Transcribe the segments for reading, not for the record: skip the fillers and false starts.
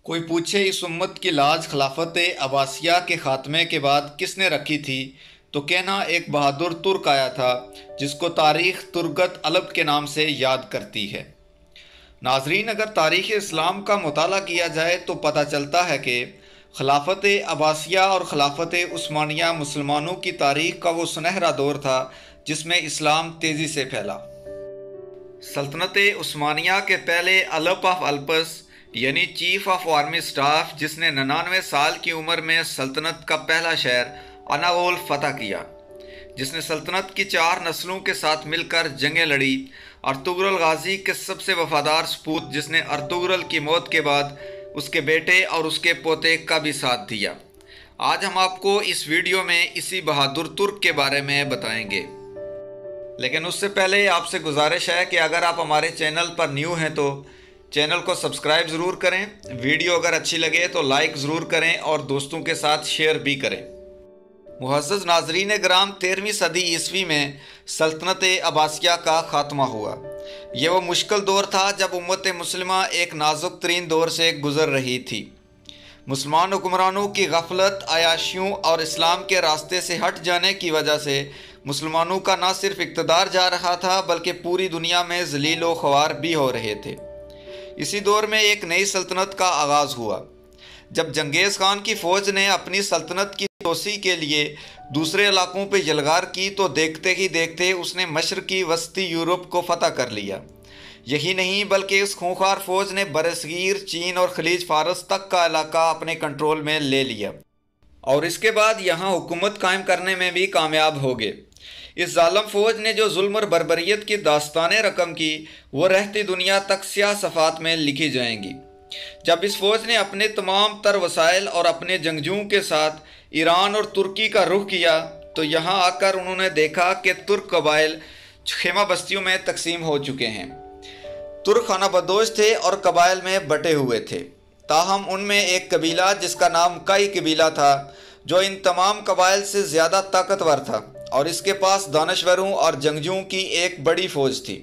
कोई पूछे इस उम्मत की लाज खिलाफत अब्बासिया के ख़ात्मे के बाद किसने रखी थी, तो कहना एक बहादुर तुर्क आया था जिसको तारीख़ तुर्गत अलब के नाम से याद करती है। नाजरीन, अगर तारीख़ इस्लाम का मुताला किया जाए तो पता चलता है कि खिलाफत अब्बासिया और खिलाफत उस्मानिया मुसलमानों की तारीख़ का वो सुनहरा दौर था जिसमें इस्लाम तेज़ी से फैला। सल्तनत उस्मानिया के पहले अलप ऑफ अल्पस यानी चीफ ऑफ आर्मी स्टाफ, जिसने 99 साल की उम्र में सल्तनत का पहला शहर अनागोल फतह किया, जिसने सल्तनत की 4 नस्लों के साथ मिलकर जंगें लड़ी। अर्तुगरुल गाजी के सबसे वफादार सपूत, जिसने अर्तुगरुल की मौत के बाद उसके बेटे और उसके पोते का भी साथ दिया। आज हम आपको इस वीडियो में इसी बहादुर तुर्क के बारे में बताएंगे, लेकिन उससे पहले आपसे गुजारिश है कि अगर आप हमारे चैनल पर न्यू हैं तो चैनल को सब्सक्राइब ज़रूर करें। वीडियो अगर अच्छी लगे तो लाइक ज़रूर करें और दोस्तों के साथ शेयर भी करें। मुअज़्ज़ज़ नाज़रीन ग्राम, 13वीं सदी ईस्वी में सल्तनत अब्बासिया का ख़ात्मा हुआ। यह वो मुश्किल दौर था जब उम्मत मुस्लिमा एक नाजुक तरीन दौर से गुज़र रही थी। मुसलमान हुक्मरानों की गफलत, अयाशियों और इस्लाम के रास्ते से हट जाने की वजह से मुसलमानों का न सिर्फ इक़्तिदार जा रहा था बल्कि पूरी दुनिया में ज़लील व ख्वार भी हो रहे थे। इसी दौर में एक नई सल्तनत का आगाज़ हुआ। जब चंगेज़ खान की फ़ौज ने अपनी सल्तनत की तोसी के लिए दूसरे इलाकों पर यलगार की तो देखते ही देखते उसने मशरक़ी वस्ती यूरोप को फ़तह कर लिया। यही नहीं बल्कि इस खूंखार फ़ौज ने बरसगीर, चीन और खलीज फ़ारस तक का इलाका अपने कंट्रोल में ले लिया और इसके बाद यहाँ हुकूमत कायम करने में भी कामयाब हो गए। इस जालिम फ़ौज ने जो जुल्म और बर्बरियत की दास्तानें रकम की वो रहती दुनिया तक स्याह सफ़ात में लिखी जाएंगी। जब इस फ़ौज ने अपने तमाम तर वसाइल और अपने जंगजुओं के साथ ईरान और तुर्की का रुख किया तो यहाँ आकर उन्होंने देखा कि तुर्क कबाइल खेमा बस्तियों में तकसीम हो चुके हैं। तुर्क खाना बदोश थे और कबाइल में बटे हुए थे। ताहम उनमें एक कबीला जिसका नाम काई कबीला था जो इन तमाम कबाइल से ज़्यादा ताकतवर था और इसके पास दानश्वरों और जंगजुओं की एक बड़ी फ़ौज थी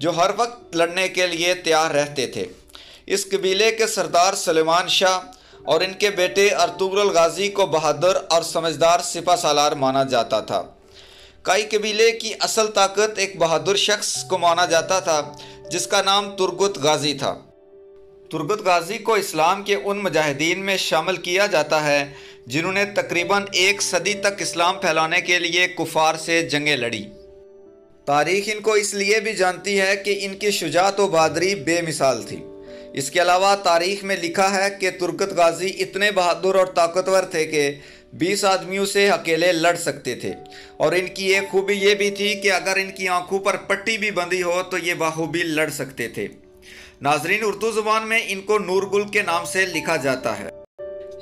जो हर वक्त लड़ने के लिए तैयार रहते थे। इस कबीले के सरदार सुलेमान शाह और इनके बेटे अर्तुगरुल गाजी को बहादुर और समझदार सिपा सालार माना जाता था। काई कबीले की असल ताकत एक बहादुर शख्स को माना जाता था जिसका नाम तुर्गुत गाजी था। तुर्गुत गाजी को इस्लाम के उन मुजाहिदीन में शामिल किया जाता है जिन्होंने तकरीबन 1 सदी तक इस्लाम फैलाने के लिए कुफार से जंगें लड़ी। तारीख़ इनको इसलिए भी जानती है कि इनकी शुजाअत व बहादुरी बेमिसाल थी। इसके अलावा तारीख़ में लिखा है कि तुर्गुत गाजी इतने बहादुर और ताकतवर थे कि 20 आदमियों से अकेले लड़ सकते थे और इनकी एक खूबी ये भी थी कि अगर इनकी आंखों पर पट्टी भी बंधी हो तो ये बाखूबी लड़ सकते थे। नाजरीन, उर्दू ज़ुबान में इनको नूरगुल के नाम से लिखा जाता है।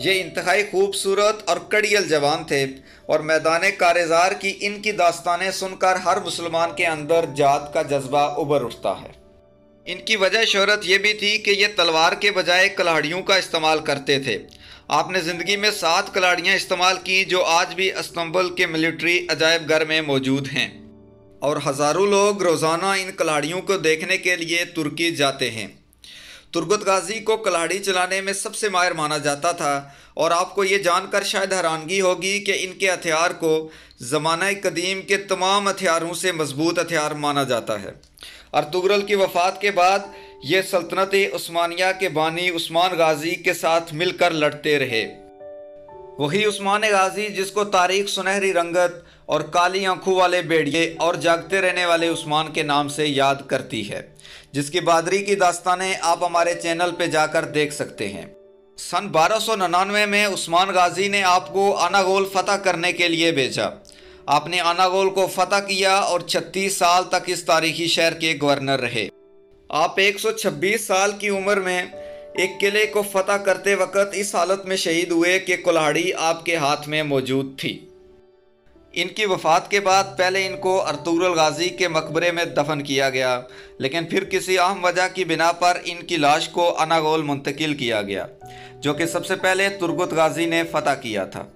ये इंतहाई खूबसूरत और कड़ियल जवान थे और मैदान कारेज़ार की इनकी दास्तानें सुनकर हर मुसलमान के अंदर जात का जज्बा उभर उठता है। इनकी वजह शोहरत ये भी थी कि ये तलवार के बजाय कलाड़ियों का इस्तेमाल करते थे। आपने ज़िंदगी में 7 कलाड़ियाँ इस्तेमाल की जो आज भी इस्तांबुल के मिलिट्री अजायब घर में मौजूद हैं और हज़ारों लोग रोज़ाना इन कलाड़ियों को देखने के लिए तुर्की जाते हैं। तुर्गुत गाजी को कलाड़ी चलाने में सबसे माहिर माना जाता था और आपको ये जानकर शायद हैरानगी होगी कि इनके हथियार को ज़माना कदीम के तमाम हथियारों से मजबूत हथियार माना जाता है। अर्तुगरुल की वफ़ात के बाद ये सल्तनत उस्मानिया के बानी उस्मान गाजी के साथ मिलकर लड़ते रहे। वही उस्मान गाजी जिसको तारीख़ सुनहरी रंगत और काली आंखों वाले बेड़िए और जागते रहने वाले उस्मान के नाम से याद करती है, जिसकी बहादुरी की दास्तानें आप हमारे चैनल पे जाकर देख सकते हैं। सन 1299 में उस्मान गाजी ने आपको अनागोल फतह करने के लिए भेजा। आपने अनागोल को फतह किया और 36 साल तक इस तारीखी शहर के गवर्नर रहे। आप 126 साल की उम्र में एक किले को फतह करते वक्त इस हालत में शहीद हुए कि कुल्हाड़ी आपके हाथ में मौजूद थी। इनकी वफ़ात के बाद पहले इनको अर्तुगरुल गाजी के मकबरे में दफन किया गया, लेकिन फिर किसी अहम वजह की बिना पर इनकी लाश को अनागोल मुंतकिल किया गया, जो कि सबसे पहले तुर्गुत गाजी ने फतह किया था।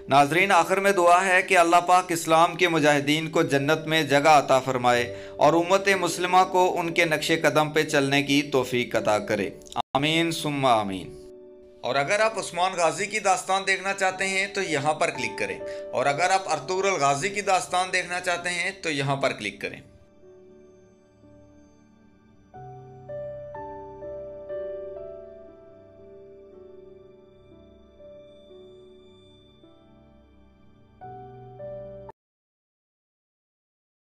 नाजरीन, आखिर में दुआ है कि अल्लाह पाक इस्लाम के मुजाहिदीन को जन्नत में जगह अता फ़रमाए और उम्मत मुस्लिमा को उनके नक्शे कदम पे चलने की तौफीक अता करे। आमीन सुम्मा आमीन। और अगर आप उस्मान गाजी की दास्तान देखना चाहते हैं तो यहाँ पर क्लिक करें, और अगर आप अर्तुगरुल गाजी की दास्तान देखना चाहते हैं तो यहाँ पर क्लिक करें।